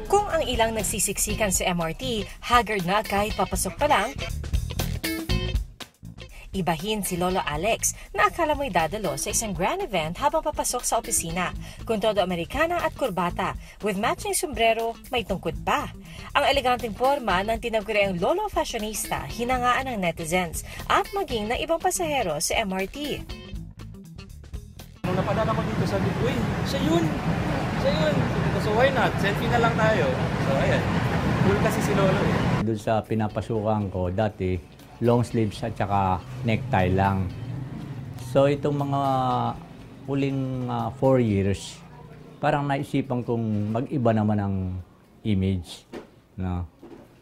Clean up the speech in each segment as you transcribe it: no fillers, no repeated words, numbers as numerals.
Kung ang ilang nagsisiksikan sa MRT, haggard na kahit papasok pa lang, ibahin si Lolo Alex na akala mo'y dadalo sa isang grand event habang papasok sa opisina, kung todo Amerikana at kurbata, with matching sombrero, may tungkod pa. Ang eleganteng forma ng tinaguriang Lolo Fashionista, hinangaan ng netizens at maging ng ibang pasahero sa MRT. Nung napadaan ako dito, sabi ko, uy, siya yun! Siya yun! So why not? Selfie na lang tayo. So ayan, cool kasi si Lolo eh. Doon sa pinapasukan ko dati, long sleeves at saka necktie lang. So itong mga huling 4 years, parang naisipan kong mag-iba naman ang image. No?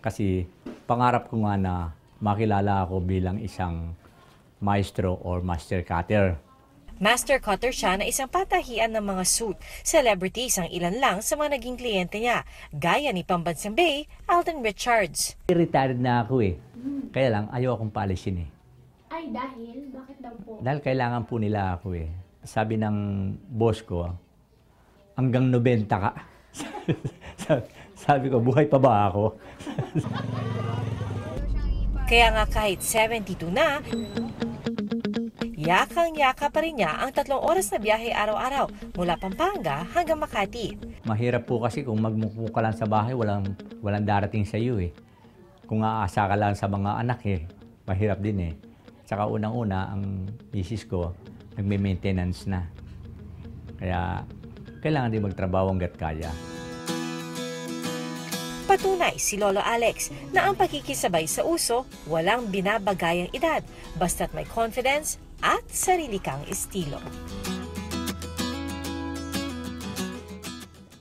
Kasi pangarap ko nga na makilala ako bilang isang maestro or master cutter. Master cutter siya na isang patahian ng mga suit. Celebrities ang ilan lang sa mga naging kliyente niya, gaya ni Pambansang Bay, Alden Richards. Retired na ako eh. Kaya lang, ayaw akong palisin eh. Ay, dahil? Bakit daw po? Dahil kailangan po nila ako eh. Sabi ng boss ko, hanggang 90 ka. Sabi ko, buhay pa ba ako? Kaya nga kahit 72 na, yakang-yaka pa rin niya ang 3 oras na biyahe araw-araw mula Pampanga hanggang Makati. Mahirap po kasi kung magmukmuk ka lang sa bahay, walang darating sa iyo eh. Kung aasa ka lang sa mga anak eh, mahirap din eh. Tsaka unang-una, ang misis ko, nagme-maintenance na. Kaya kailangan din magtrabaho hanggat kaya. Patunay si Lolo Alex na ang pagkikisabay sa uso walang binabagayang edad basta't may confidence at sarili kang estilo.